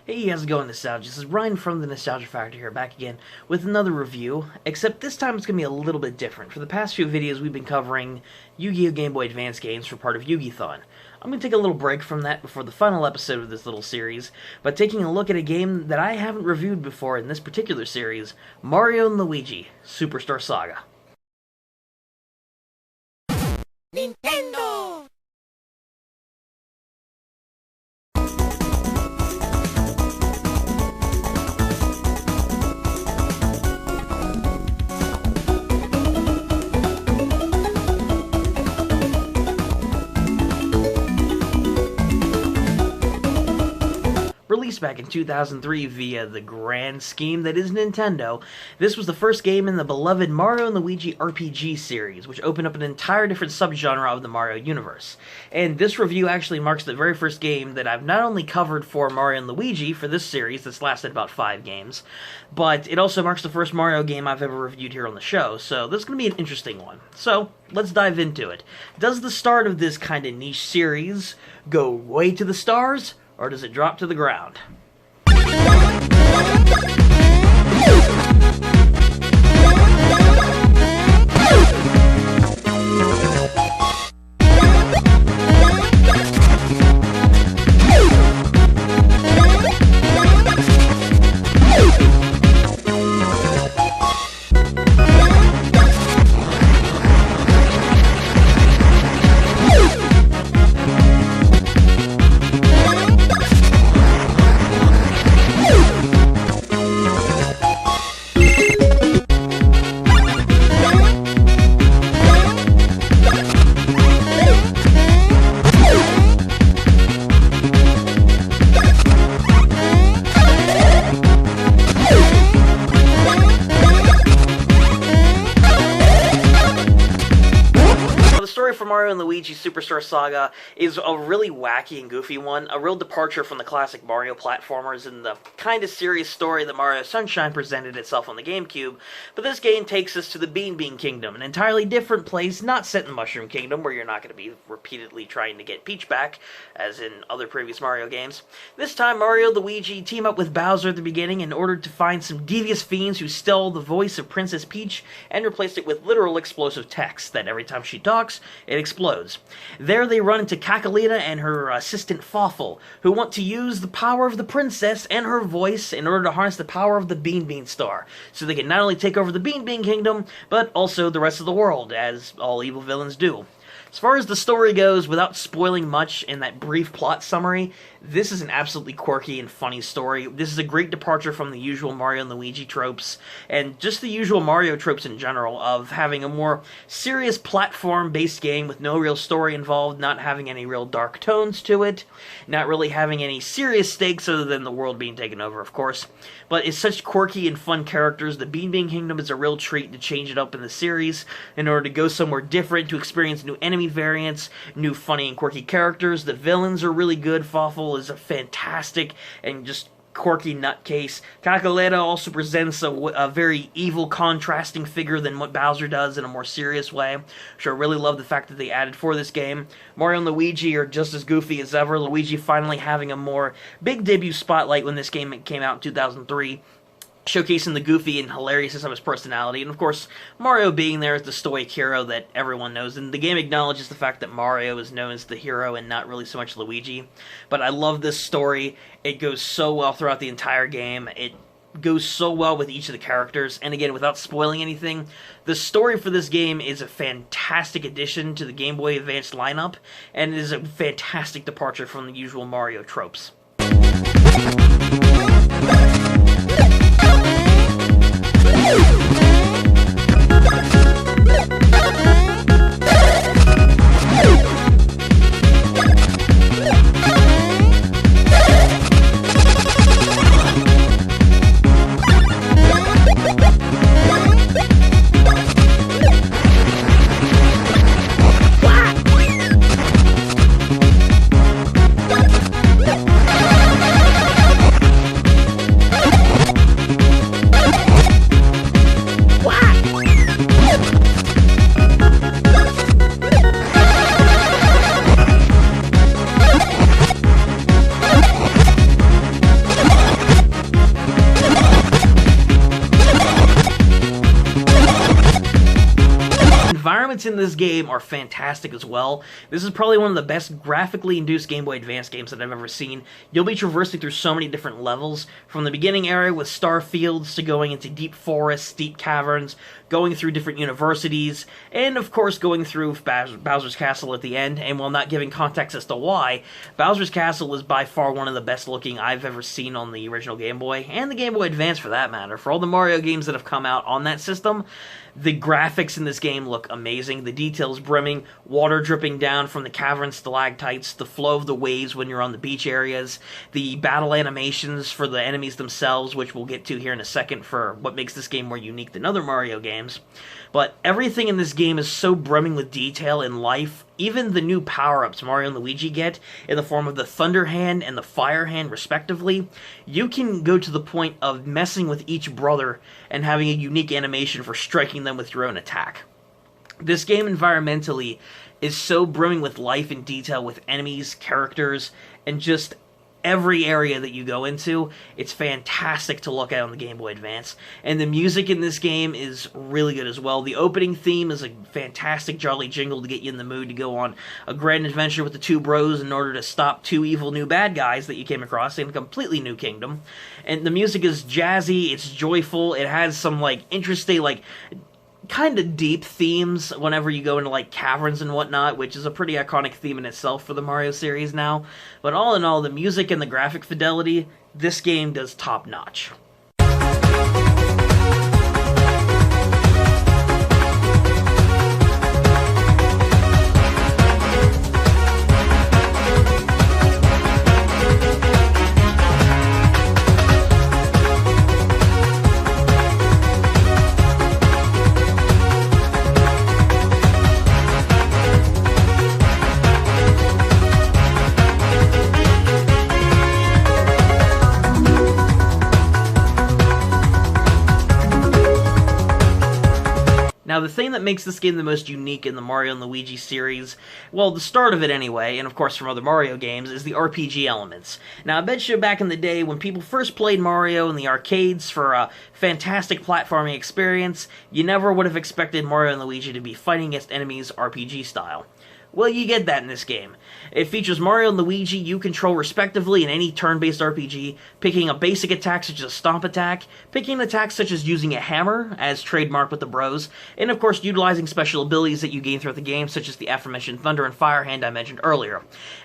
Hey, how's it going, Nostalgia? This is Ryan from the Nostalgia Factor here, back again with another review, except this time it's going to be a little bit different. For the past few videos, we've been covering Yu-Gi-Oh! Game Boy Advance games for part of Yu-Gi-Thon. I'm going to take a little break from that before the final episode of this little series, by taking a look at a game that I haven't reviewed before in this particular series, Mario & Luigi Superstar Saga. Nintendo! Released back in 2003 via the grand scheme that is Nintendo, this was the first game in the beloved Mario & Luigi RPG series, which opened up an entire different subgenre of the Mario universe. And this review actually marks the very first game that I've not only covered for Mario & Luigi for this series that's lasted about 5 games, but it also marks the first Mario game I've ever reviewed here on the show, so this is going to be an interesting one. So, let's dive into it. Does the start of this kind of niche series go way to the stars, or does it drop to the ground? For Mario & Luigi Superstar Saga is a really wacky and goofy one, a real departure from the classic Mario platformers and the kind of serious story that Mario Sunshine presented itself on the GameCube, but this game takes us to the Bean Kingdom, an entirely different place, not set in Mushroom Kingdom, where you're not going to be repeatedly trying to get Peach back, as in other previous Mario games. This time, Mario and Luigi team up with Bowser at the beginning in order to find some devious fiends who stole the voice of Princess Peach and replaced it with literal explosive text that every time she talks, it explodes. There they run into Kakalita and her assistant Fawful, who want to use the power of the princess and her voice in order to harness the power of the Bean Star, so they can not only take over the Bean Kingdom, but also the rest of the world, as all evil villains do. As far as the story goes, without spoiling much in that brief plot summary, this is an absolutely quirky and funny story. This is a great departure from the usual Mario and Luigi tropes, and just the usual Mario tropes in general, of having a more serious platform-based game with no real story involved, not having any real dark tones to it, not really having any serious stakes other than the world being taken over, of course. But it's such quirky and fun characters. The Bean Kingdom is a real treat to change it up in the series in order to go somewhere different, to experience new enemy variants, new funny and quirky characters. The villains are really good. Fawful is a fantastic and just quirky nutcase. Kakaleta also presents a very evil, contrasting figure than what Bowser does in a more serious way, which I really love the fact that they added for this game. Mario and Luigi are just as goofy as ever, Luigi finally having a more big debut spotlight when this game came out in 2003. Showcasing the goofy and hilariousness of his personality, and of course, Mario being there as the stoic hero that everyone knows, and the game acknowledges the fact that Mario is known as the hero and not really so much Luigi. But I love this story. It goes so well throughout the entire game. It goes so well with each of the characters, and again, without spoiling anything, the story for this game is a fantastic addition to the Game Boy Advance lineup, and it is a fantastic departure from the usual Mario tropes. environments in this game are fantastic as well. This is probably one of the best graphically induced Game Boy Advance games that I've ever seen. You'll be traversing through so many different levels, from the beginning area with star fields to going into deep forests, deep caverns, going through different universities, and of course going through Bowser's Castle at the end. And while not giving context as to why, Bowser's Castle is by far one of the best looking I've ever seen on the original Game Boy, and the Game Boy Advance for that matter. For all the Mario games that have come out on that system, the graphics in this game look amazing. The details brimming, water dripping down from the cavern stalactites, the flow of the waves when you're on the beach areas, the battle animations for the enemies themselves, which we'll get to here in a second for what makes this game more unique than other Mario games. But everything in this game is so brimming with detail and life. Even the new power-ups Mario and Luigi get, in the form of the Thunder Hand and the Fire Hand respectively, you can go to the point of messing with each brother and having a unique animation for striking them with your own attack. This game environmentally is so brimming with life and detail with enemies, characters, and just every area that you go into. It's fantastic to look at on the Game Boy Advance. And the music in this game is really good as well. The opening theme is a fantastic jolly jingle to get you in the mood to go on a grand adventure with the two bros in order to stop two evil new bad guys that you came across in a completely new kingdom. And the music is jazzy, it's joyful, it has some interesting kind of deep themes whenever you go into caverns and whatnot, which is a pretty iconic theme in itself for the Mario series now. But all in all, the music and the graphic fidelity, this game does top notch. Now, the thing that makes this game the most unique in the Mario and Luigi series, well, the start of it anyway, and of course from other Mario games, is the RPG elements. Now, I bet you back in the day when people first played Mario in the arcades for a fantastic platforming experience, you never would have expected Mario and Luigi to be fighting against enemies RPG style. Well, you get that in this game. It features Mario and Luigi you control respectively in any turn-based RPG, picking a basic attack such as a stomp attack, picking an attack such as using a hammer, as trademarked with the bros, and of course utilizing special abilities that you gain throughout the game, such as the aforementioned Thunder and Fire Hand I mentioned earlier.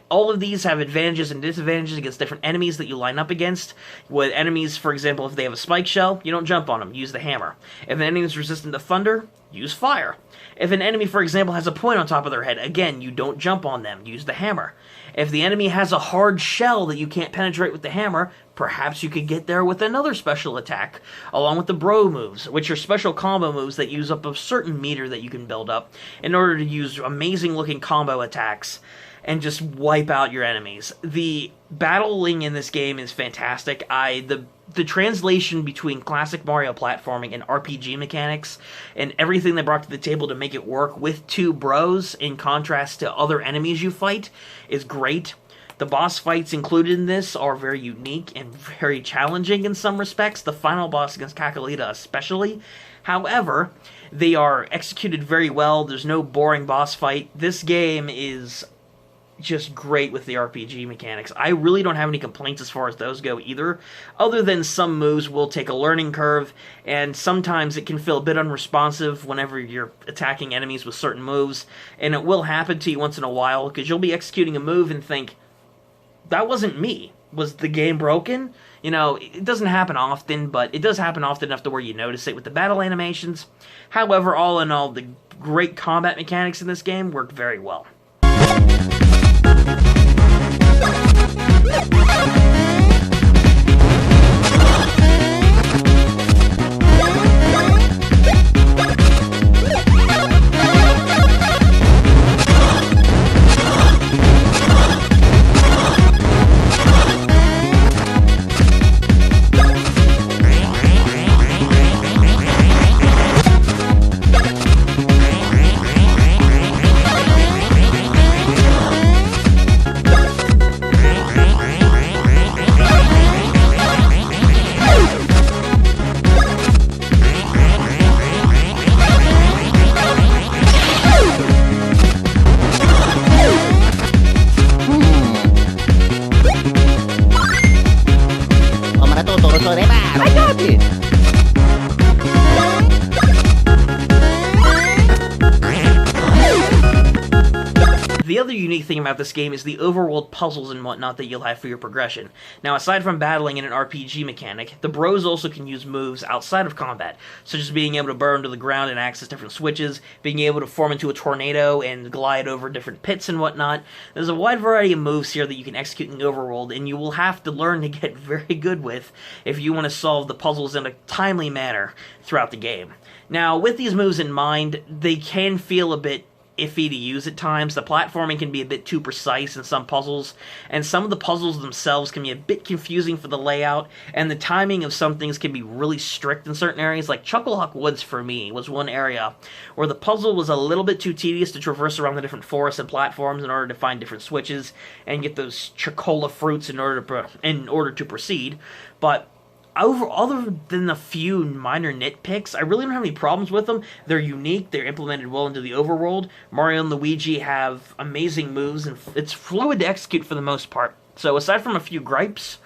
All of these have advantages and disadvantages against different enemies that you line up against. With enemies, for example, if they have a spike shell, you don't jump on them, use the hammer. If an enemy is resistant to thunder, use fire. If an enemy, for example, has a point on top of their head, again, you don't jump on them, use the hammer. If the enemy has a hard shell that you can't penetrate with the hammer, perhaps you could get there with another special attack, along with the bro moves, which are special combo moves that use up a certain meter that you can build up in order to use amazing looking combo attacks and just wipe out your enemies. The battling in this game is fantastic. The translation between classic Mario platforming and RPG mechanics and everything they brought to the table to make it work with two bros in contrast to other enemies you fight is great. The boss fights included in this are very unique and very challenging in some respects, the final boss against Kakalita especially. However, they are executed very well. There's no boring boss fight. This game is just great with the RPG mechanics. I really don't have any complaints as far as those go either, other than some moves will take a learning curve, and sometimes it can feel a bit unresponsive whenever you're attacking enemies with certain moves, and it will happen to you once in a while, because you'll be executing a move and think, that wasn't me. Was the game broken? You know, it doesn't happen often, but it does happen often enough to where you notice it with the battle animations. However, all in all, the great combat mechanics in this game work very well. lo reparo. I got it. The other unique thing about this game is the overworld puzzles and whatnot that you'll have for your progression. Now, aside from battling in an RPG mechanic, the bros also can use moves outside of combat, such as being able to burrow into the ground and access different switches, being able to form into a tornado and glide over different pits and whatnot. There's a wide variety of moves here that you can execute in the overworld, and you will have to learn to get very good with if you want to solve the puzzles in a timely manner throughout the game. Now, with these moves in mind, they can feel a bit iffy to use at times. The platforming can be a bit too precise in some puzzles, and some of the puzzles themselves can be a bit confusing for the layout, and the timing of some things can be really strict in certain areas. Like Chucklehuck Woods, for me, was one area where the puzzle was a little bit too tedious to traverse around the different forests and platforms in order to find different switches and get those Chocola fruits in order to proceed. But other than a few minor nitpicks, I really don't have any problems with them. They're unique, they're implemented well into the overworld. Mario and Luigi have amazing moves, and it's fluid to execute for the most part. So aside from a few gripes,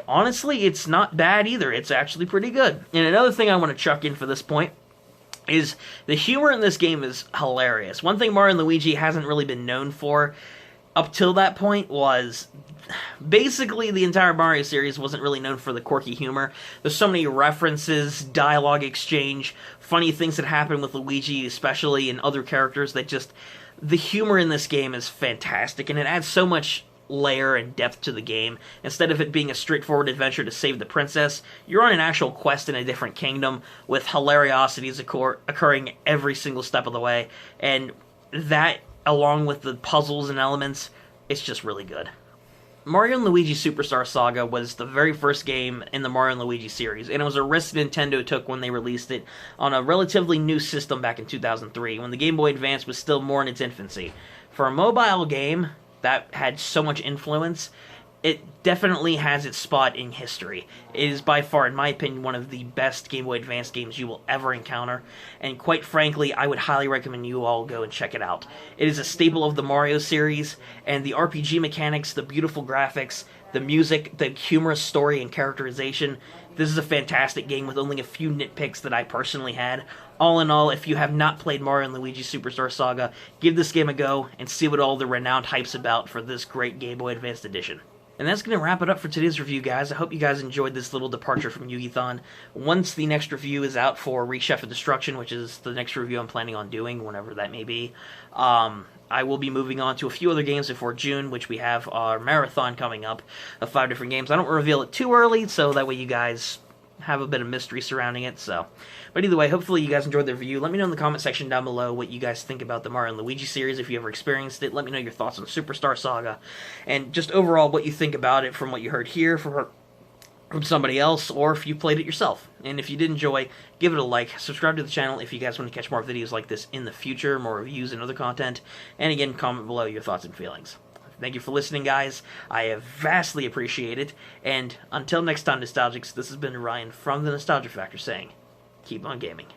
honestly, it's not bad either. It's actually pretty good. And another thing I want to chuck in for this point is the humor in this game is hilarious. One thing Mario and Luigi hasn't really been known for up till that point was basically the entire Mario series wasn't really known for the quirky humor. There's so many references, dialogue exchange, funny things that happen with Luigi especially, and other characters that just... The humor in this game is fantastic, and it adds so much layer and depth to the game. Instead of it being a straightforward adventure to save the princess, you're on an actual quest in a different kingdom with hilariosities occurring every single step of the way, and that, along with the puzzles and elements, it's just really good. Mario & Luigi Superstar Saga was the very first game in the Mario & Luigi series, and it was a risk Nintendo took when they released it on a relatively new system back in 2003, when the Game Boy Advance was still more in its infancy. For a mobile game that had so much influence, it definitely has its spot in history. It is by far, in my opinion, one of the best Game Boy Advance games you will ever encounter, and quite frankly, I would highly recommend you all go and check it out. It is a staple of the Mario series, and the RPG mechanics, the beautiful graphics, the music, the humorous story and characterization. This is a fantastic game with only a few nitpicks that I personally had. All in all, if you have not played Mario & Luigi Superstar Saga, give this game a go and see what all the renowned hype's about for this great Game Boy Advance edition. And that's going to wrap it up for today's review, guys. I hope you guys enjoyed this little departure from Yu-Gi-Thon. Once the next review is out for Rechef of Destruction, which is the next review I'm planning on doing, whenever that may be, I will be moving on to a few other games before June, which we have our marathon coming up of 5 different games. I don't reveal it too early, so that way you guys have a bit of mystery surrounding it. But either way, hopefully you guys enjoyed the review. Let me know in the comment section down below what you guys think about the Mario & Luigi series, if you ever experienced it. Let me know your thoughts on Superstar Saga, and just overall what you think about it from what you heard here, from somebody else, or if you played it yourself. And if you did enjoy, give it a like, subscribe to the channel if you guys want to catch more videos like this in the future, more reviews and other content, and again, comment below your thoughts and feelings. Thank you for listening, guys. I have vastly appreciated it, and until next time, Nostalgics, this has been Ryan from The Nostalgia Factor saying, keep on gaming.